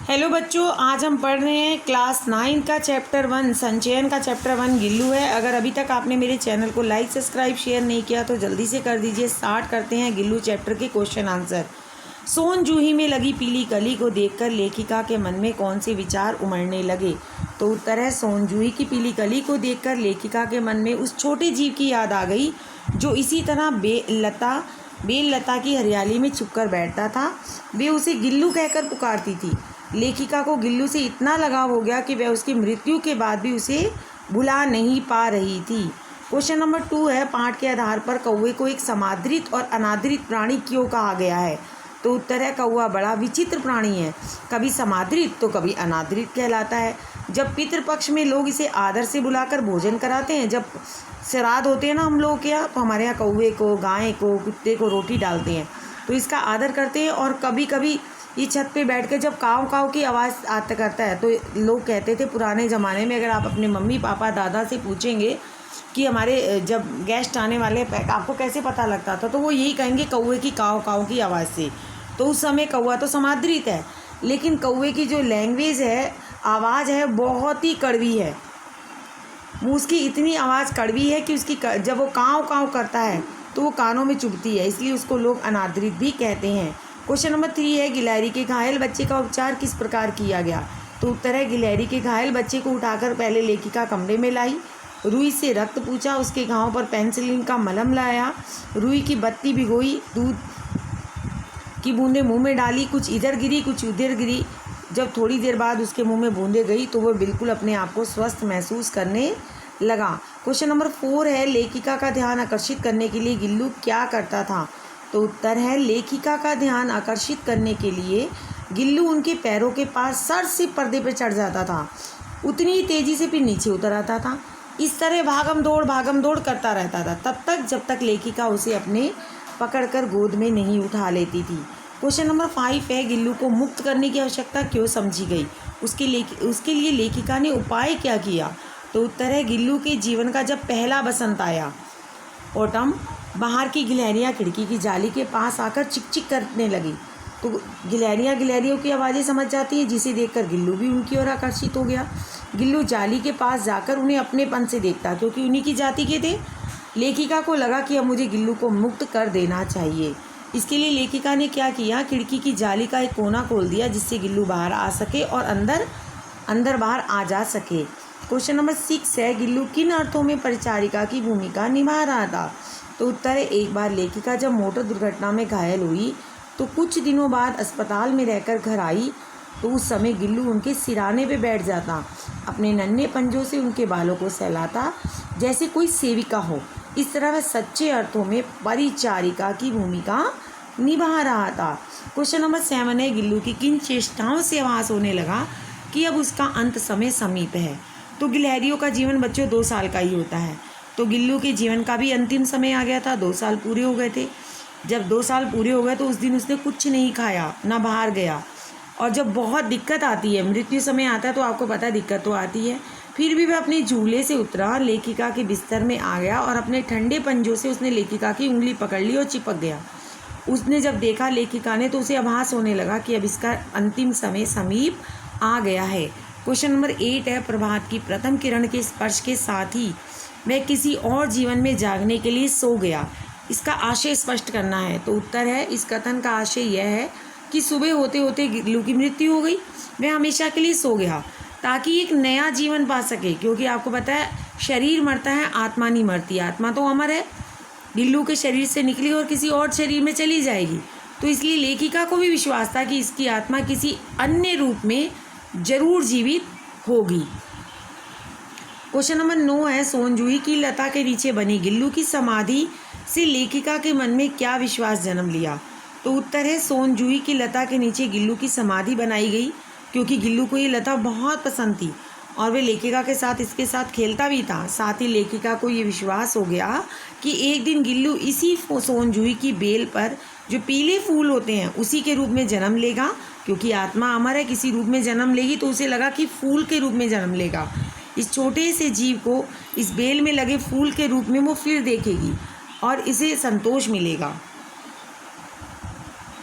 Hello बच्चों, आज हम पढ़ रहे हैं क्लास 9 का चैप्टर 1 संचयन का चैप्टर 1 गिल्लू है। अगर अभी तक आपने मेरे चैनल को लाइक सब्सक्राइब शेयर नहीं किया तो जल्दी से कर दीजिए। स्टार्ट करते हैं गिल्लू चैप्टर के क्वेश्चन आंसर। सोन जूही में लगी पीली कली को देखकर लेखिका के मन में कौन से विचार उमड़ने लगे? तो उत्तर है सोन जूही की पीली कली को देखकर लेखिका के मन में उस छोटे जीव की याद आ गई जो इसी तरह बेल लता की हरियाली में छुपकर बैठता था। वे उसे गिल्लू कहकर पुकारती थी। लेखिका को गिल्लू से इतना लगाव हो गया कि वह उसकी मृत्यु के बाद भी उसे भुला नहीं पा रही थी। क्वेश्चन नंबर 2 है, पाठ के आधार पर कौवे को एक समादृत और अनादृत प्राणी क्यों कहा गया है? तो उत्तर है कौवा बड़ा विचित्र प्राणी है, कभी समादृत तो कभी अनादृत कहलाता है। जब पितृपक्ष में लोग इसे आदर से बुलाकर भोजन कराते हैं, जब श्राद्ध होते हैं ना हम लोग के यहाँ, तो हमारे यहाँ कौवे को, गाय को, कुत्ते को रोटी डालते हैं तो इसका आदर करते हैं। और कभी कभी ये छत पे बैठ के जब काव काव की आवाज़ आता करता है तो लोग कहते थे पुराने ज़माने में, अगर आप अपने मम्मी पापा दादा से पूछेंगे कि हमारे जब गेस्ट आने वाले आपको कैसे पता लगता था, तो वो यही कहेंगे कौवे की काव काव की आवाज़ से। तो उस समय कौवा तो समादृत है, लेकिन कौवे की जो लैंग्वेज है, आवाज़ है, बहुत ही कड़वी है। उसकी इतनी आवाज़ कड़वी है कि उसकी जब वो काव काव करता है तो वो कानों में चुभती है, इसलिए उसको लोग अनादृत भी कहते हैं। क्वेश्चन नंबर 3 है, गिलहरी के घायल बच्चे का उपचार किस प्रकार किया गया? तो उत्तर है गिलहरी के घायल बच्चे को उठाकर पहले लेखिका कमरे में लाई, रुई से रक्त पूछा, उसके घाव पर पेंसिलिन का मलहम लाया, रुई की बत्ती भिगोई, दूध की बूंदें मुंह में डाली, कुछ इधर गिरी कुछ उधर गिरी। जब थोड़ी देर बाद उसके मुंह में बूंदें गई तो वह बिल्कुल अपने आप को स्वस्थ महसूस करने लगा। क्वेश्चन नंबर 4 है, लेखिका का ध्यान आकर्षित करने के लिए गिल्लू क्या करता था? तो उत्तर है लेखिका का ध्यान आकर्षित करने के लिए गिल्लू उनके पैरों के पास सर से पर्दे पर चढ़ जाता था, उतनी ही तेज़ी से फिर नीचे उतर आता था। इस तरह भागम दौड़ करता रहता था तब तक जब तक लेखिका उसे अपने पकड़कर गोद में नहीं उठा लेती थी। क्वेश्चन नंबर 5 है, गिल्लू को मुक्त करने की आवश्यकता क्यों समझी गई? उसके लिए लेखिका ने उपाय क्या किया? तो उत्तर है गिल्लू के जीवन का जब पहला बसंत आया, ऑटम, बाहर की गिलहरियाँ खिड़की की जाली के पास आकर चिक करने लगी। तो गिलहरियों की आवाज़ें समझ जाती हैं, जिसे देखकर गिल्लू भी उनकी ओर आकर्षित हो गया। गिल्लू जाली के पास जाकर उन्हें अपनेपन से देखता क्योंकि उन्हीं की जाति के थे। लेखिका को लगा कि अब मुझे गिल्लू को मुक्त कर देना चाहिए। इसके लिए लेखिका ने क्या किया, खिड़की की जाली का एक कोना खोल दिया जिससे गिल्लू बाहर आ सके और अंदर बाहर आ जा सके। क्वेश्चन नंबर 6 है, गिल्लू किन अर्थों में परिचारिका की भूमिका निभा रहा था? तो उत्तर है एक बार लेखिका जब मोटर दुर्घटना में घायल हुई तो कुछ दिनों बाद अस्पताल में रहकर घर आई तो उस समय गिल्लू उनके सिराने पे बैठ जाता, अपने नन्हे पंजों से उनके बालों को सहलाता जैसे कोई सेविका हो। इस तरह वह सच्चे अर्थों में परिचारिका की भूमिका निभा रहा था। क्वेश्चन नंबर 7 है, गिल्लू की किन चेष्टाओं से आभास होने लगा कि अब उसका अंत समय समीप है? तो गिलहरियों का जीवन बच्चों 2 साल का ही होता है, तो गिल्लू के जीवन का भी अंतिम समय आ गया था। 2 साल पूरे हो गए थे। जब 2 साल पूरे हो गए तो उस दिन उसने कुछ नहीं खाया, ना बाहर गया। और जब बहुत दिक्कत आती है, मृत्यु समय आता है, तो आपको पता है दिक्कत तो आती है, फिर भी वह अपने झूले से उतरा, लेखिका के बिस्तर में आ गया और अपने ठंडे पंजों से उसने लेखिका की उंगली पकड़ ली और चिपक गया। उसने जब देखा लेखिका ने तो उसे आभास होने लगा कि अब इसका अंतिम समय समीप आ गया है। क्वेश्चन नंबर 8 है, प्रभात की प्रथम किरण के स्पर्श के साथ ही वह किसी और जीवन में जागने के लिए सो गया। इसका आशय स्पष्ट करना है। तो उत्तर है इस कथन का आशय यह है कि सुबह होते होते गिल्लू की मृत्यु हो गई, वह हमेशा के लिए सो गया ताकि एक नया जीवन पा सके। क्योंकि आपको पता है शरीर मरता है, आत्मा नहीं मरती। आत्मा तो अमर है, गिल्लू के शरीर से निकली और किसी और शरीर में चली जाएगी। तो इसलिए लेखिका को भी विश्वास था कि इसकी आत्मा किसी अन्य रूप में जरूर जीवित होगी। क्वेश्चन नंबर 9 है, सोन जूही की लता के नीचे बनी गिल्लू की समाधि से लेखिका के मन में क्या विश्वास जन्म लिया? तो उत्तर है सोन जूही की लता के नीचे गिल्लू की समाधि बनाई गई क्योंकि गिल्लू को ये लता बहुत पसंद थी और वे लेखिका के साथ इसके साथ खेलता भी था। साथ ही लेखिका को ये विश्वास हो गया कि एक दिन गिल्लू इसी सोन जूही की बेल पर जो पीले फूल होते हैं उसी के रूप में जन्म लेगा। क्योंकि आत्मा अमर है, किसी रूप में जन्म लेगी, तो उसे लगा कि फूल के रूप में जन्म लेगा। इस छोटे से जीव को इस बेल में लगे फूल के रूप में वो फिर देखेगी और इसे संतोष मिलेगा।